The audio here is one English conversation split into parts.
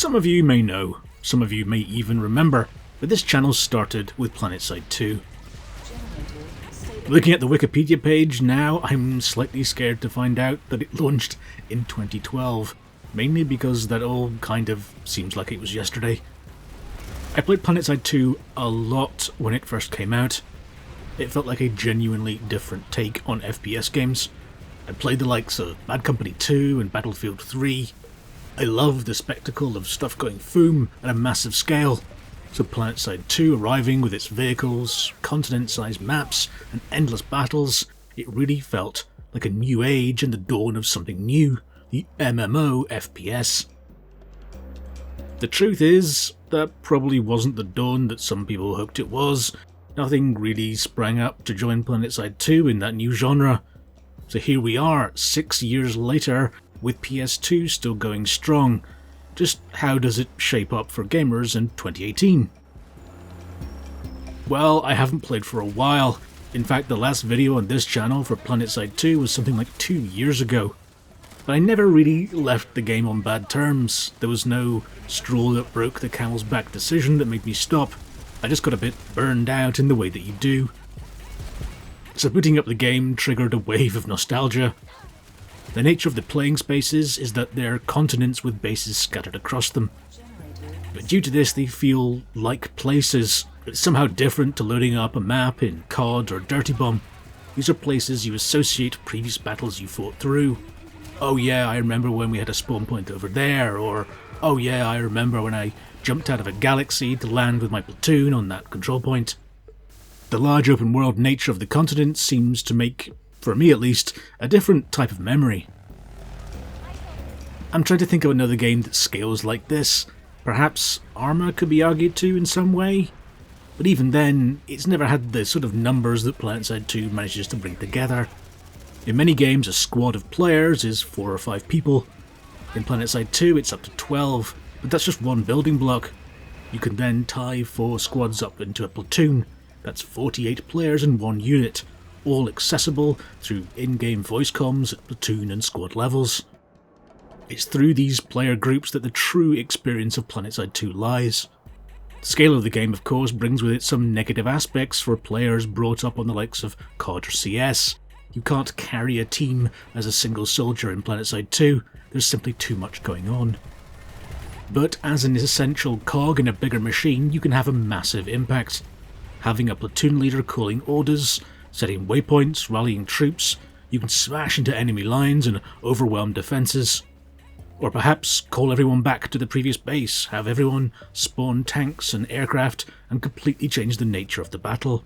Some of you may know, some of you may even remember, but this channel started with Planetside 2. Looking at the Wikipedia page now, I'm slightly scared to find out that it launched in 2012, mainly because that all kind of seems like it was yesterday. I played Planetside 2 a lot when it first came out. It felt like a genuinely different take on FPS games. I played the likes of Bad Company 2 and Battlefield 3. I loved the spectacle of stuff going boom at a massive scale. So Planetside 2 arriving with its vehicles, continent-sized maps, and endless battles, it really felt like a new age and the dawn of something new, the MMO FPS. The truth is, that probably wasn't the dawn that some people hoped it was. Nothing really sprang up to join Planetside 2 in that new genre. So here we are, 6 years later, with PS2 still going strong. Just how does it shape up for gamers in 2018? Well, I haven't played for a while. In fact, the last video on this channel for Planetside 2 was something like 2 years ago. But I never really left the game on bad terms. There was no straw that broke the camel's back decision that made me stop. I just got a bit burned out in the way that you do. So booting up the game triggered a wave of nostalgia. The nature of the playing spaces is that they're continents with bases scattered across them. But due to this, they feel like places. It's somehow different to loading up a map in COD or Dirty Bomb. These are places you associate previous battles you fought through. Oh yeah, I remember when we had a spawn point over there, or oh yeah, I remember when I jumped out of a galaxy to land with my platoon on that control point. The large open world nature of the continent seems to make, for me at least, a different type of memory. I'm trying to think of another game that scales like this. Perhaps Arma could be argued to in some way, but even then, it's never had the sort of numbers that Planetside 2 manages to bring together. In many games, a squad of players is 4 or 5 people. In Planetside 2, it's up to 12, but that's just one building block. You can then tie 4 squads up into a platoon. That's 48 players in one unit, all accessible through in-game voice comms at platoon and squad levels. It's through these player groups that the true experience of Planetside 2 lies. The scale of the game, of course, brings with it some negative aspects for players brought up on the likes of COD or CS. You can't carry a team as a single soldier in Planetside 2, there's simply too much going on. But as an essential cog in a bigger machine, you can have a massive impact. Having a platoon leader calling orders, setting waypoints, rallying troops, you can smash into enemy lines and overwhelm defences. Or perhaps call everyone back to the previous base, have everyone spawn tanks and aircraft, and completely change the nature of the battle.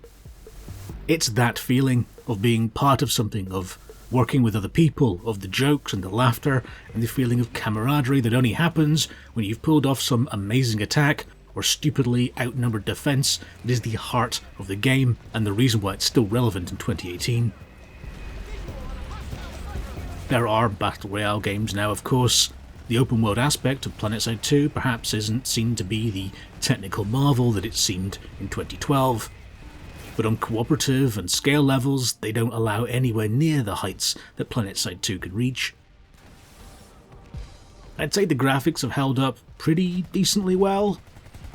It's that feeling of being part of something, of working with other people, of the jokes and the laughter, and the feeling of camaraderie that only happens when you've pulled off some amazing attack or stupidly outnumbered defense that is the heart of the game and the reason why it's still relevant in 2018. There are Battle Royale games now, of course. The open world aspect of Planetside 2 perhaps isn't seen to be the technical marvel that it seemed in 2012. But on cooperative and scale levels, they don't allow anywhere near the heights that Planetside 2 could reach. I'd say the graphics have held up pretty decently well.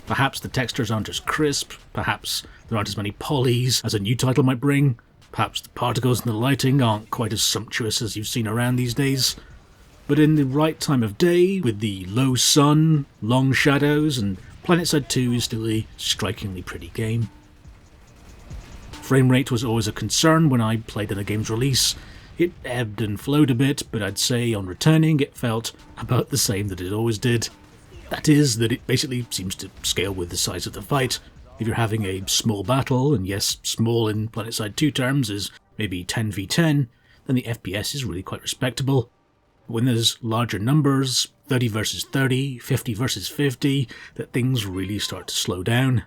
Perhaps the textures aren't as crisp, perhaps there aren't as many polys as a new title might bring, perhaps the particles and the lighting aren't quite as sumptuous as you've seen around these days. But in the right time of day, with the low sun, long shadows, and Planetside 2 is still a strikingly pretty game. Frame rate was always a concern when I played at a game's release. It ebbed and flowed a bit, but I'd say on returning it felt about the same that it always did. That is, that it basically seems to scale with the size of the fight. If you're having a small battle, and yes, small in Planetside 2 terms is maybe 10v10, then the FPS is really quite respectable. But when there's larger numbers, 30 versus 30, 50 versus 50, that things really start to slow down.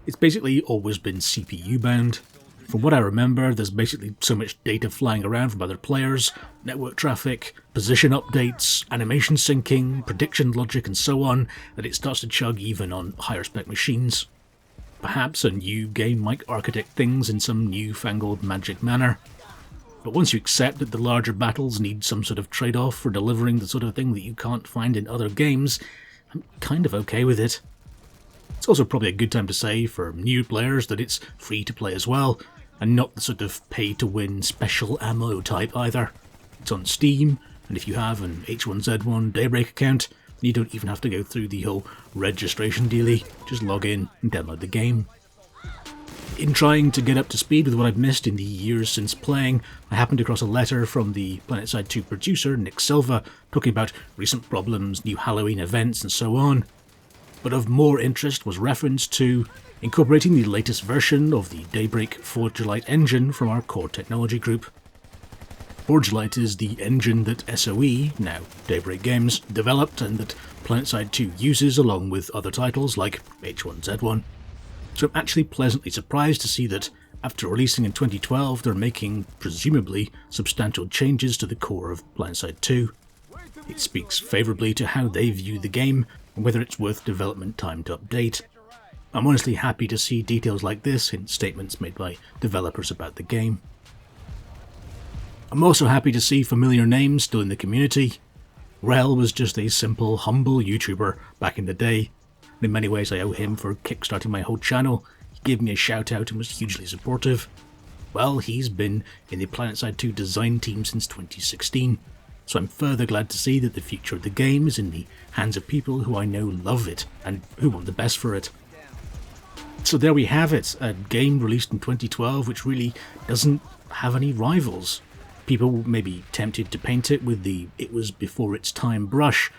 It's basically always been CPU bound. From what I remember, there's basically so much data flying around from other players, network traffic, position updates, animation syncing, prediction logic and so on, that it starts to chug even on higher spec machines. Perhaps a new game might architect things in some newfangled magic manner. But once you accept that the larger battles need some sort of trade-off for delivering the sort of thing that you can't find in other games, I'm kind of okay with it. It's also probably a good time to say for new players that it's free to play as well, and not the sort of pay-to-win special ammo type either. It's on Steam, and if you have an H1Z1 Daybreak account, you don't even have to go through the whole registration dealie, just log in and download the game. In trying to get up to speed with what I've missed in the years since playing, I happened across a letter from the Planetside 2 producer, Nick Silva, talking about recent problems, new Halloween events and so on. But of more interest was reference to incorporating the latest version of the Daybreak Forgelight engine from our core technology group. Forgelight is the engine that SOE, now Daybreak Games, developed and that Planetside 2 uses along with other titles like H1Z1. So I'm actually pleasantly surprised to see that after releasing in 2012 they're making, presumably, substantial changes to the core of Planetside 2. It speaks favourably to how they view the game and whether it's worth development time to update. I'm honestly happy to see details like this in statements made by developers about the game. I'm also happy to see familiar names still in the community. Rel was just a simple, humble YouTuber back in the day. In many ways I owe him for kickstarting my whole channel. He gave me a shout out and was hugely supportive. Well, he's been in the Planetside 2 design team since 2016. So I'm further glad to see that the future of the game is in the hands of people who I know love it and who want the best for it. So there we have it, a game released in 2012 which really doesn't have any rivals. People may be tempted to paint it with the "it was before its time" brush,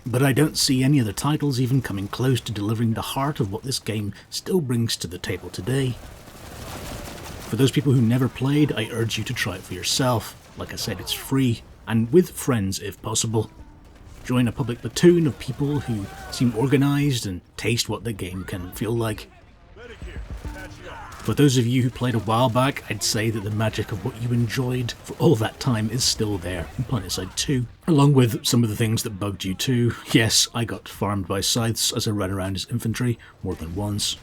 but I don't see any other titles even coming close to delivering the heart of what this game still brings to the table today. For those people who never played, I urge you to try it for yourself. Like I said, it's free, and with friends if possible. Join a public platoon of people who seem organised and taste what the game can feel like. For those of you who played a while back, I'd say that the magic of what you enjoyed for all that time is still there in Planetside 2, along with some of the things that bugged you too. Yes, I got farmed by scythes as I ran around as infantry more than once.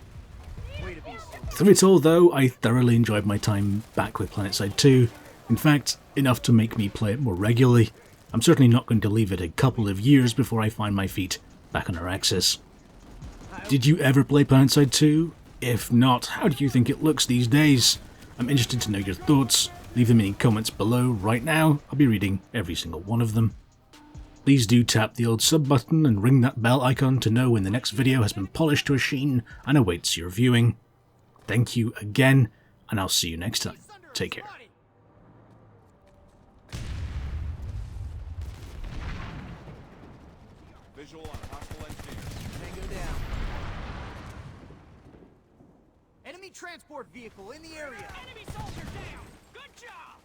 Through it all though, I thoroughly enjoyed my time back with Planetside 2. In fact, enough to make me play it more regularly. I'm certainly not going to leave it a couple of years before I find my feet back on Auraxis. Did you ever play Planetside 2? If not, how do you think it looks these days? I'm interested to know your thoughts. Leave them in the comments below right now. I'll be reading every single one of them. Please do tap the old sub button and ring that bell icon to know when the next video has been polished to a sheen and awaits your viewing. Thank you again, and I'll see you next time. Take care. Visual on hostile engineer. Tango down. Enemy transport vehicle in the area. Enemy soldier down. Good job.